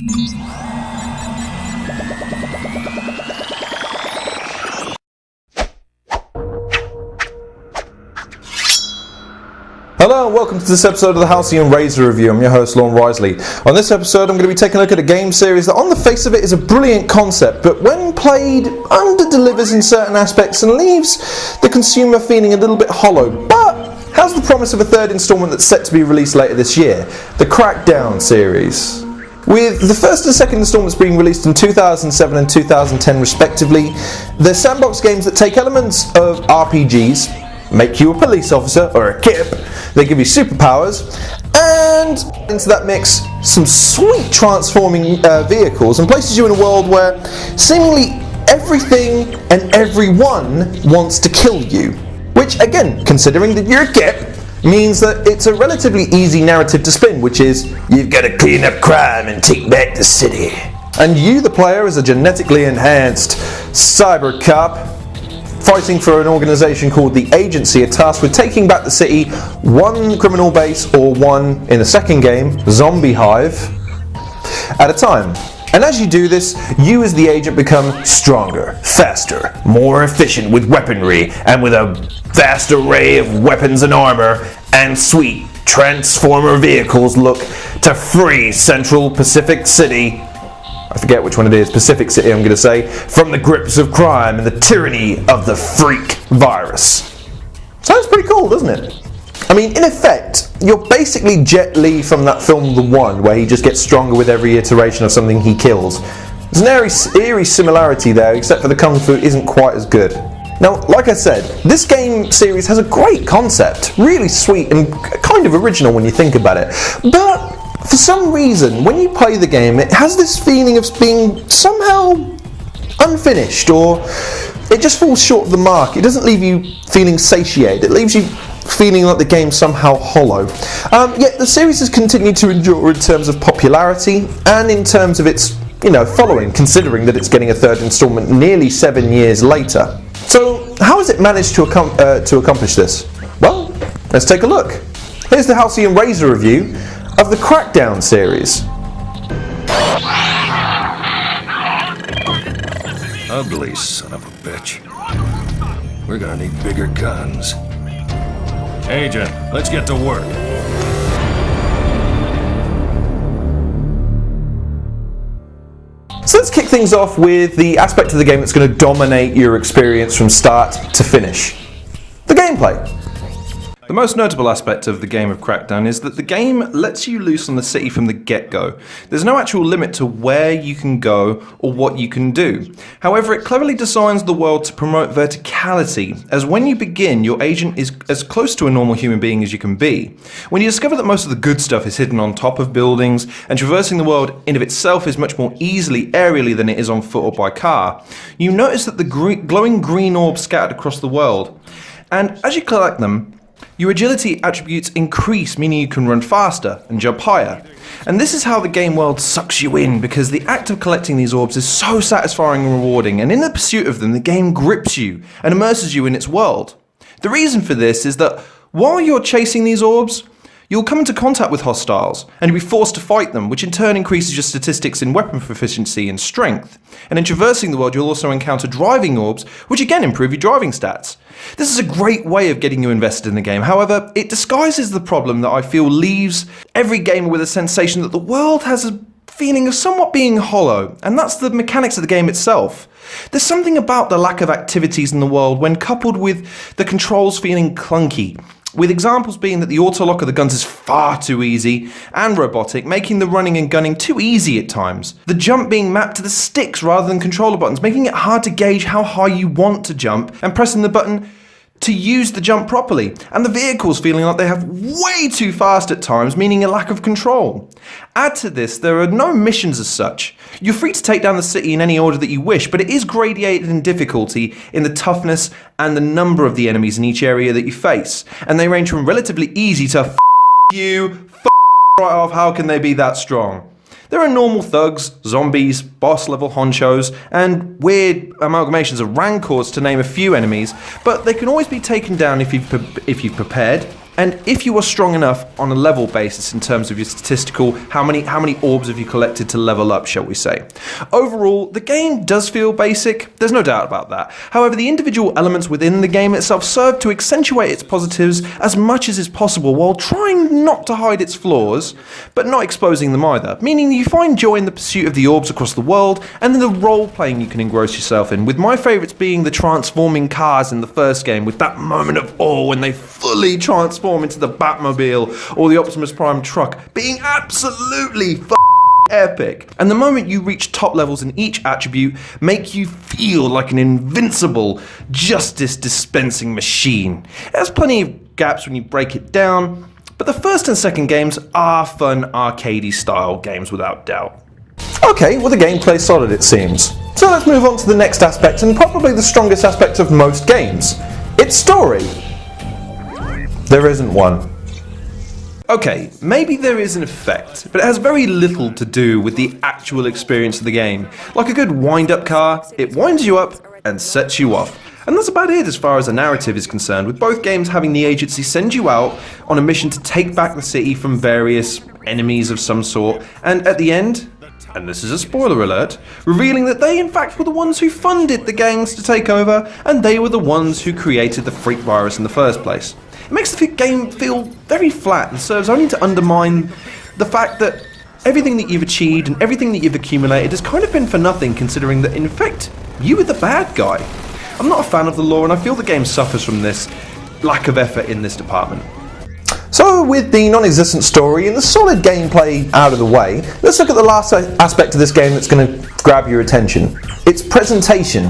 Hello and welcome to this episode of the Halcyon Review. I'm your host, Lorne Risley. On this episode I'm going to be taking a look at a game series that on the face of it is a brilliant concept, but when played under-delivers in certain aspects and leaves the consumer feeling a little bit hollow, but has the promise of a third installment that's set to be released later this year, the Crackdown series. With the first and second installments being released in 2007 and 2010 respectively, they're sandbox games that take elements of RPGs, make you a police officer or a kip, they give you superpowers, and into that mix some sweet transforming vehicles, and places you in a world where seemingly everything and everyone wants to kill you. Which again, considering that you're a kip, means that it's a relatively easy narrative to spin, which is, you've got to clean up crime and take back the city. And you, the player, as a genetically enhanced cyber cop, fighting for an organisation called the Agency, are tasked with taking back the city, one criminal base or one, in the second game, zombie hive, at a time. And as you do this, you as the agent become stronger, faster, more efficient with weaponry, and with a vast array of weapons and armour, and sweet transformer vehicles look to free Central Pacific City, I forget which one it is, Pacific City I'm going to say, from the grips of crime and the tyranny of the freak virus. Sounds pretty cool, doesn't it? I mean, in effect, you're basically Jet Li from that film The One, where he just gets stronger with every iteration of something he kills. There's an eerie similarity there, except for the kung fu isn't quite as good. Now, like I said, this game series has a great concept, really sweet and kind of original when you think about it, but for some reason, when you play the game, it has this feeling of being somehow unfinished, or it just falls short of the mark. It doesn't leave you feeling satiated, it leaves you feeling like the game's somehow hollow. Yet the series has continued to endure in terms of popularity and in terms of its, following, considering that it's getting a third installment nearly 7 years later. So, how has it managed to accomplish this? Well, let's take a look. Here's the Halcyon Review of the Crackdown series. Ugly son of a bitch. We're gonna need bigger guns. Agent, let's get to work. So let's kick things off with the aspect of the game that's going to dominate your experience from start to finish. The gameplay. The most notable aspect of the game of Crackdown is that the game lets you loose on the city from the get-go. There's no actual limit to where you can go or what you can do. However, it cleverly designs the world to promote verticality, as when you begin, your agent is as close to a normal human being as you can be. When you discover that most of the good stuff is hidden on top of buildings, and traversing the world in of itself is much more easily aerially than it is on foot or by car, you notice that the glowing green orbs scattered across the world. And as you collect them, your agility attributes increase, meaning you can run faster and jump higher. And this is how the game world sucks you in, because the act of collecting these orbs is so satisfying and rewarding, and in the pursuit of them, the game grips you and immerses you in its world. The reason for this is that while you're chasing these orbs, you'll come into contact with hostiles, and you'll be forced to fight them, which in turn increases your statistics in weapon proficiency and strength. And in traversing the world, you'll also encounter driving orbs, which again improve your driving stats. This is a great way of getting you invested in the game. However, it disguises the problem that I feel leaves every gamer with a sensation that the world has a feeling of somewhat being hollow, and that's the mechanics of the game itself. There's something about the lack of activities in the world when coupled with the controls feeling clunky, with examples being that the auto-lock of the guns is far too easy and robotic, making the running and gunning too easy at times. The jump being mapped to the sticks rather than controller buttons, making it hard to gauge how high you want to jump and pressing the button to use the jump properly, and the vehicles feeling like they have way too fast at times, meaning a lack of control. Add to this, there are no missions as such. You're free to take down the city in any order that you wish, but it is gradated in difficulty in the toughness and the number of the enemies in each area that you face, and they range from relatively easy to right off, how can they be that strong? There are normal thugs, zombies, boss-level honchos, and weird amalgamations of rancors to name a few enemies, but they can always be taken down if you've prepared, And if you are strong enough on a level basis in terms of your statistical, how many orbs have you collected to level up, shall we say. Overall, the game does feel basic, there's no doubt about that. However, the individual elements within the game itself serve to accentuate its positives as much as is possible while trying not to hide its flaws, but not exposing them either. Meaning you find joy in the pursuit of the orbs across the world, and then the role-playing you can engross yourself in, with my favourites being the transforming cars in the first game, with that moment of awe when they fully transform into the Batmobile or the Optimus Prime truck, being absolutely epic. And the moment you reach top levels in each attribute make you feel like an invincible justice dispensing machine. It has plenty of gaps when you break it down, but the first and second games are fun arcadey style games without doubt. Okay, well the gameplay's solid it seems. So let's move on to the next aspect, and probably the strongest aspect of most games. Its story. There isn't one. Okay, maybe there is an effect, but it has very little to do with the actual experience of the game. Like a good wind-up car, it winds you up and sets you off. And that's about it as far as the narrative is concerned, with both games having the agency send you out on a mission to take back the city from various enemies of some sort, and at the end, and this is a spoiler alert, revealing that they in fact were the ones who funded the gangs to take over, and they were the ones who created the freak virus in the first place. It makes the game feel very flat and serves only to undermine the fact that everything that you've achieved and everything that you've accumulated has kind of been for nothing, considering that in fact you were the bad guy. I'm not a fan of the lore, and I feel the game suffers from this lack of effort in this department. So with the non-existent story and the solid gameplay out of the way, let's look at the last aspect of this game that's going to grab your attention. Its presentation.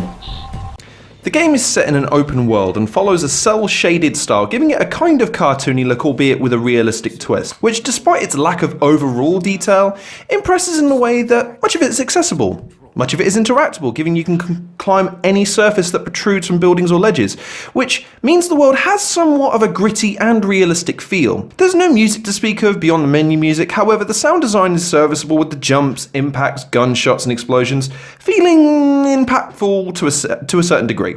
The game is set in an open world and follows a cel-shaded style, giving it a kind of cartoony look, albeit with a realistic twist, which despite its lack of overall detail, impresses in a way that much of it is accessible. Much of it is interactable, giving you can climb any surface that protrudes from buildings or ledges, which means the world has somewhat of a gritty and realistic feel. There's no music to speak of beyond the menu music, however the sound design is serviceable, with the jumps, impacts, gunshots and explosions feeling impactful to a certain degree.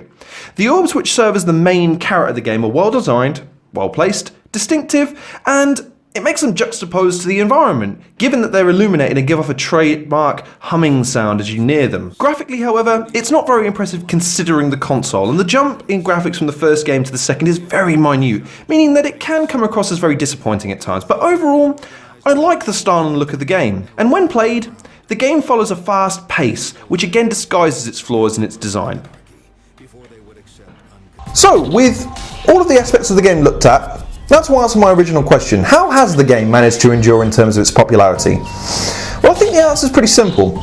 The orbs, which serve as the main carrot of the game, are well designed, well placed, distinctive, and it makes them juxtaposed to the environment, given that they're illuminated and give off a trademark humming sound as you near them. Graphically, however, it's not very impressive considering the console, and the jump in graphics from the first game to the second is very minute, meaning that it can come across as very disappointing at times. But overall, I like the style and look of the game, and when played, the game follows a fast pace, which again disguises its flaws in its design. So, with all of the aspects of the game looked at, now to answer my original question, how has the game managed to endure in terms of its popularity? Well, I think the answer is pretty simple.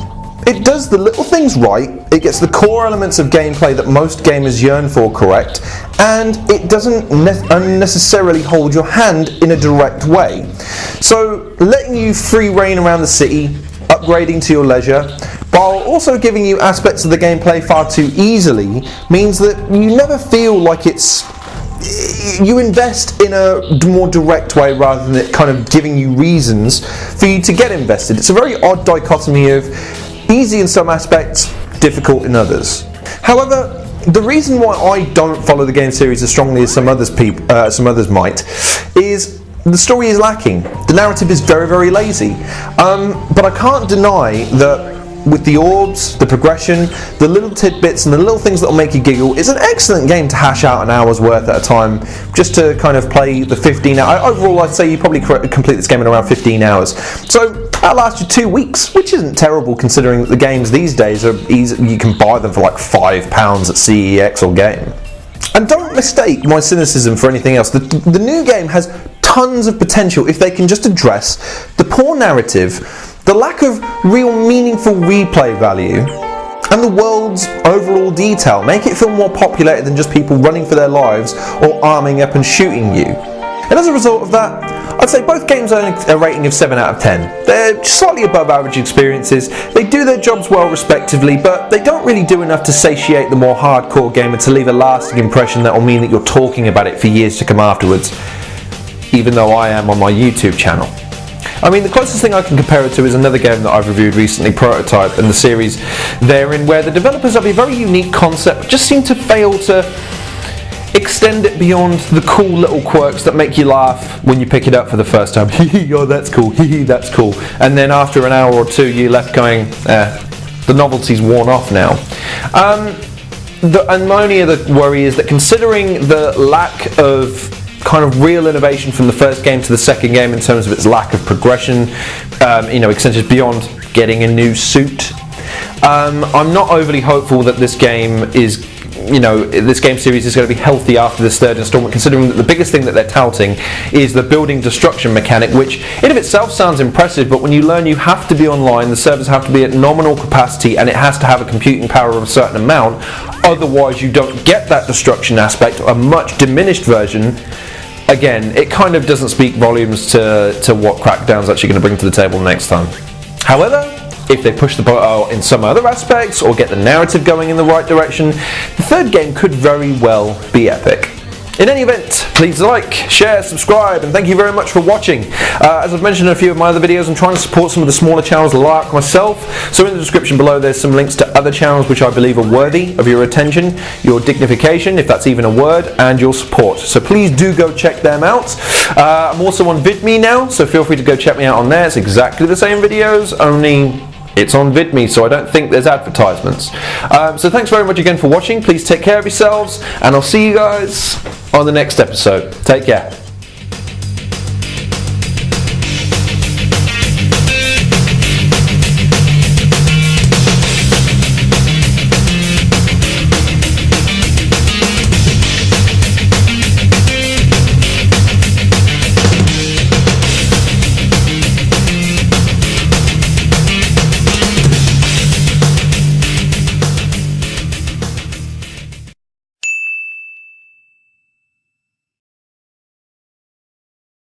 It does the little things right, it gets the core elements of gameplay that most gamers yearn for correct, and it doesn't unnecessarily hold your hand in a direct way. So, letting you free reign around the city, upgrading to your leisure, while also giving you aspects of the gameplay far too easily, means that you never feel like you invest in a more direct way rather than it kind of giving you reasons for you to get invested. It's a very odd dichotomy of easy in some aspects, difficult in others. However, the reason why I don't follow the game series as strongly as some others might is the story is lacking. The narrative is very, very lazy. But I can't deny that with the orbs, the progression, the little tidbits and the little things that will make you giggle, it's an excellent game to hash out an hour's worth at a time, just to kind of play the 15 hours. Overall, I'd say you probably complete this game in around 15 hours. So that lasts you 2 weeks, which isn't terrible considering that the games these days are easy. You can buy them for like £5 at CEX or Game. And don't mistake my cynicism for anything else. The new game has tons of potential if they can just address the poor narrative, the lack of real meaningful replay value, and the world's overall detail. Make it feel more populated than just people running for their lives or arming up and shooting you. And as a result of that, I'd say both games earn a rating of 7 out of 10. They're slightly above average experiences, they do their jobs well respectively, but they don't really do enough to satiate the more hardcore gamer to leave a lasting impression that will mean that you're talking about it for years to come afterwards, even though I am on my YouTube channel. I mean, the closest thing I can compare it to is another game that I've reviewed recently, Prototype, and the series therein, where the developers of a very unique concept just seem to fail to extend it beyond the cool little quirks that make you laugh when you pick it up for the first time. Oh, that's cool, that's cool. And then after an hour or two, you're left going, the novelty's worn off now. And my only other worry is that considering the lack of kind of real innovation from the first game to the second game in terms of its lack of progression, extended beyond getting a new suit, I'm not overly hopeful that this game is, this game series is going to be healthy after this third installment, considering that the biggest thing that they're touting is the building destruction mechanic, which in of itself sounds impressive, but when you learn you have to be online, the servers have to be at nominal capacity, and it has to have a computing power of a certain amount, otherwise you don't get that destruction aspect, a much diminished version. Again, it kind of doesn't speak volumes to what Crackdown's actually going to bring to the table next time. However, if they push the boat in some other aspects or get the narrative going in the right direction, the third game could very well be epic. In any event, please like, share, subscribe, and thank you very much for watching. As I've mentioned in a few of my other videos, I'm trying to support some of the smaller channels like myself, so in the description below there's some links to other channels which I believe are worthy of your attention, your dignification, if that's even a word, and your support. So please do go check them out. I'm also on VidMe now, so feel free to go check me out on there. It's exactly the same videos, only it's on VidMe, so I don't think there's advertisements. So thanks very much again for watching. Please take care of yourselves, and I'll see you guys on the next episode. Take care.